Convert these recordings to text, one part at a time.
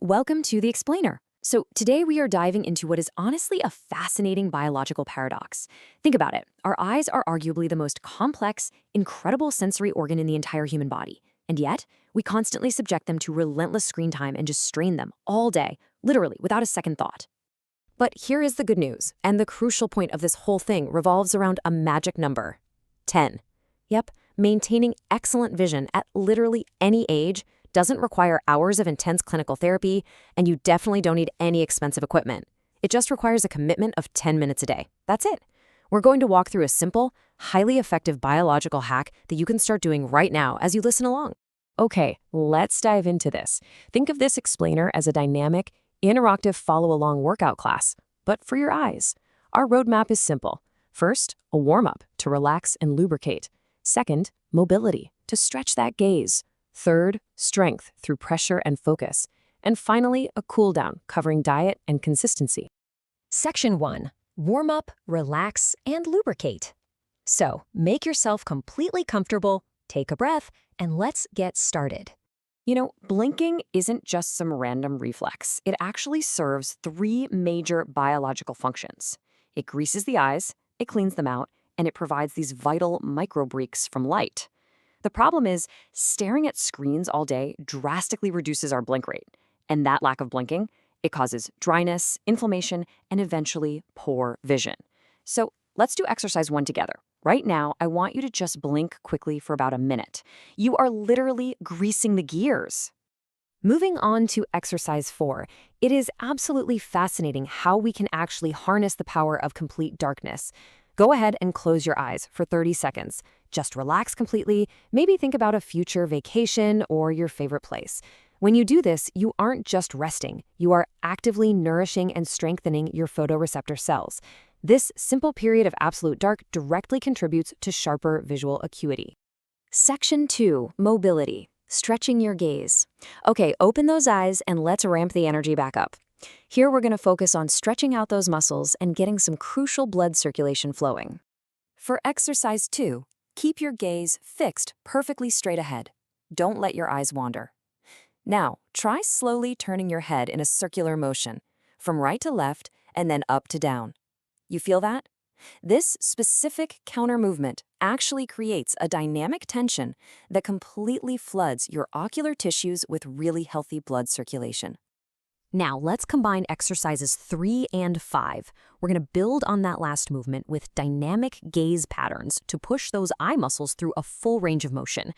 Welcome to The Explainer. So, today we are diving into what is honestly a fascinating biological paradox. Think about it. Our eyes are arguably the most complex, incredible sensory organ in the entire human body. And yet, we constantly subject them to relentless screen time and just strain them all day, literally without a second thought. But here is the good news, and the crucial point of this whole thing revolves around a magic number 10. Yep, maintaining excellent vision at literally any age doesn't require hours of intense clinical therapy, and you definitely don't need any expensive equipment. It just requires a commitment of 10 minutes a day. That's it. We're going to walk through a simple, highly effective biological hack that you can start doing right now as you listen along. Okay, let's dive into this. Think of this explainer as a dynamic, interactive follow-along workout class, but for your eyes. Our roadmap is simple. First, a warm-up to relax and lubricate. Second, mobility to stretch that gaze. Third, strength through pressure and focus. And finally, a cool down covering diet and consistency. Section 1. Warm up, relax, and lubricate. So, make yourself completely comfortable, take a breath, and let's get started. Blinking isn't just some random reflex. It actually serves three major biological functions. It greases the eyes, it cleans them out, and it provides these vital microbreaks from light. The problem is, staring at screens all day drastically reduces our blink rate. And that lack of blinking, it causes dryness, inflammation, and eventually poor vision. So let's do exercise 1 together. Right now, I want you to just blink quickly for about a minute. You are literally greasing the gears. Moving on to exercise 4, it is absolutely fascinating how we can actually harness the power of complete darkness. Go ahead and close your eyes for 30 seconds. Just relax completely, maybe think about a future vacation or your favorite place. When you do this, you aren't just resting, you are actively nourishing and strengthening your photoreceptor cells. This simple period of absolute dark directly contributes to sharper visual acuity. Section 2, mobility, stretching your gaze. Okay, open those eyes and let's ramp the energy back up. Here we're going to focus on stretching out those muscles and getting some crucial blood circulation flowing. For exercise 2, keep your gaze fixed perfectly straight ahead. Don't let your eyes wander. Now, try slowly turning your head in a circular motion, from right to left and then up to down. You feel that? This specific counter movement actually creates a dynamic tension that completely floods your ocular tissues with really healthy blood circulation. Now, let's combine exercises 3 and 5. We're going to build on that last movement with dynamic gaze patterns to push those eye muscles through a full range of motion.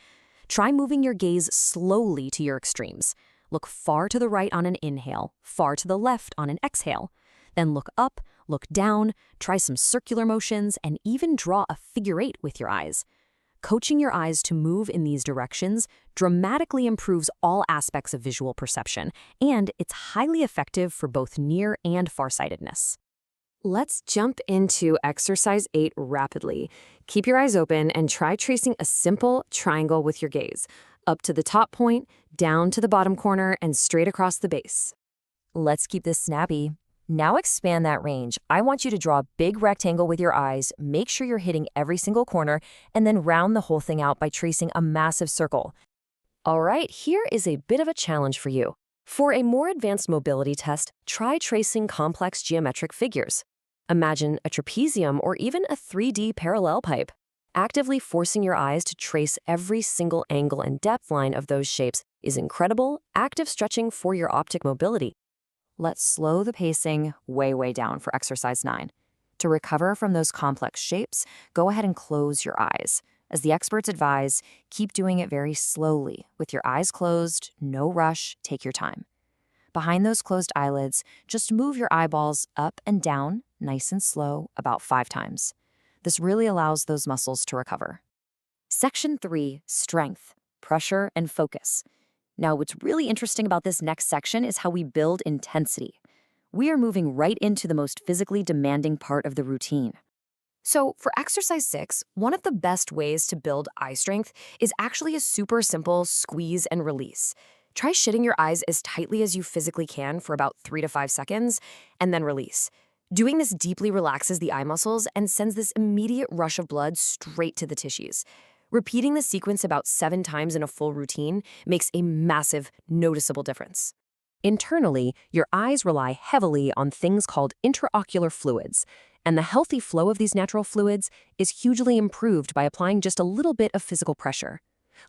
Try moving your gaze slowly to your extremes. Look far to the right on an inhale, far to the left on an exhale. Then look up, look down, try some circular motions, and even draw a figure 8 with your eyes. Coaching your eyes to move in these directions dramatically improves all aspects of visual perception, and it's highly effective for both near and farsightedness. Let's jump into exercise 8 rapidly. Keep your eyes open and try tracing a simple triangle with your gaze, up to the top point, down to the bottom corner, and straight across the base. Let's keep this snappy. Now expand that range. I want you to draw a big rectangle with your eyes, make sure you're hitting every single corner, and then round the whole thing out by tracing a massive circle. All right, here is a bit of a challenge for you. For a more advanced mobility test, try tracing complex geometric figures. Imagine a trapezium or even a 3D parallel pipe. Actively forcing your eyes to trace every single angle and depth line of those shapes is incredible, active stretching for your optic mobility. Let's slow the pacing way down for exercise 9. To recover from those complex shapes, go ahead and close your eyes. As the experts advise, keep doing it very slowly. With your eyes closed, no rush, take your time. Behind those closed eyelids, just move your eyeballs up and down, nice and slow, about 5 times. This really allows those muscles to recover. Section 3, strength, pressure, and focus. Now, what's really interesting about this next section is how we build intensity. We are moving right into the most physically demanding part of the routine. So for exercise 6, one of the best ways to build eye strength is actually a super simple squeeze and release. Try shutting your eyes as tightly as you physically can for about 3 to 5 seconds, and then release. Doing this deeply relaxes the eye muscles and sends this immediate rush of blood straight to the tissues. Repeating the sequence about 7 times in a full routine makes a massive, noticeable difference. Internally, your eyes rely heavily on things called intraocular fluids, and the healthy flow of these natural fluids is hugely improved by applying just a little bit of physical pressure.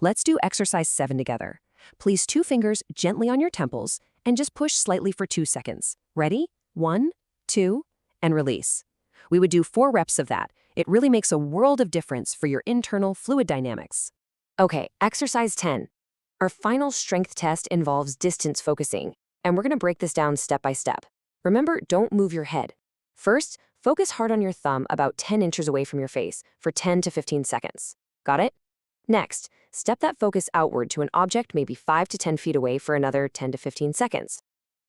Let's do exercise 7 together. Place 2 fingers gently on your temples and just push slightly for 2 seconds. Ready? 1, 2, and release. We would do 4 reps of that. It really makes a world of difference for your internal fluid dynamics. Okay, exercise 10. Our final strength test involves distance focusing, and we're going to break this down step by step. Remember, don't move your head. First, focus hard on your thumb about 10 inches away from your face for 10 to 15 seconds. Got it? Next, step that focus outward to an object maybe 5 to 10 feet away for another 10 to 15 seconds.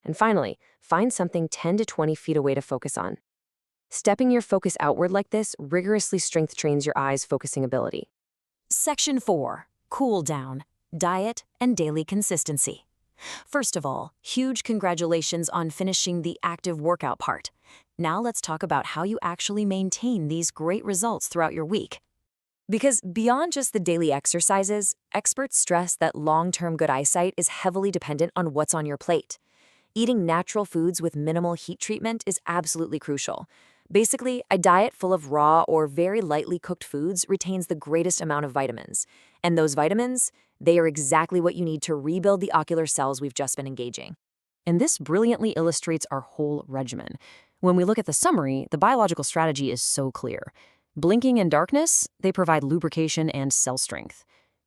And finally, find something 10 to 20 feet away to focus on. Stepping your focus outward like this rigorously strength trains your eyes' focusing ability. Section 4. Cool down, diet, and daily consistency. First of all, huge congratulations on finishing the active workout part. Now let's talk about how you actually maintain these great results throughout your week. Because beyond just the daily exercises, experts stress that long-term good eyesight is heavily dependent on what's on your plate. Eating natural foods with minimal heat treatment is absolutely crucial. Basically, a diet full of raw or very lightly cooked foods retains the greatest amount of vitamins. And those vitamins, they are exactly what you need to rebuild the ocular cells we've just been engaging. And this brilliantly illustrates our whole regimen. When we look at the summary, the biological strategy is so clear. Blinking and darkness, they provide lubrication and cell strength.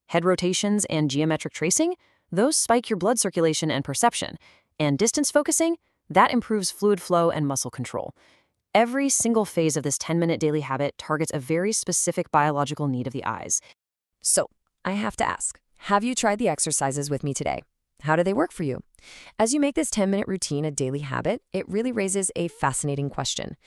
Head rotations and geometric tracing, those spike your blood circulation and perception. And distance focusing, that improves fluid flow and muscle control. Every single phase of this 10-minute daily habit targets a very specific biological need of the eyes. So, I have to ask, have you tried the exercises with me today? How do they work for you? As you make this 10-minute routine a daily habit, it really raises a fascinating question.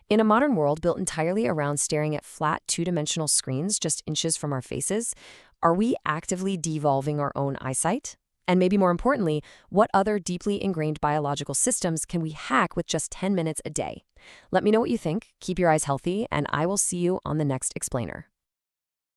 In a modern world built entirely around staring at flat, two-dimensional screens just inches from our faces, are we actively devolving our own eyesight? And maybe more importantly, what other deeply ingrained biological systems can we hack with just 10 minutes a day? Let me know what you think, keep your eyes healthy, and I will see you on the next explainer.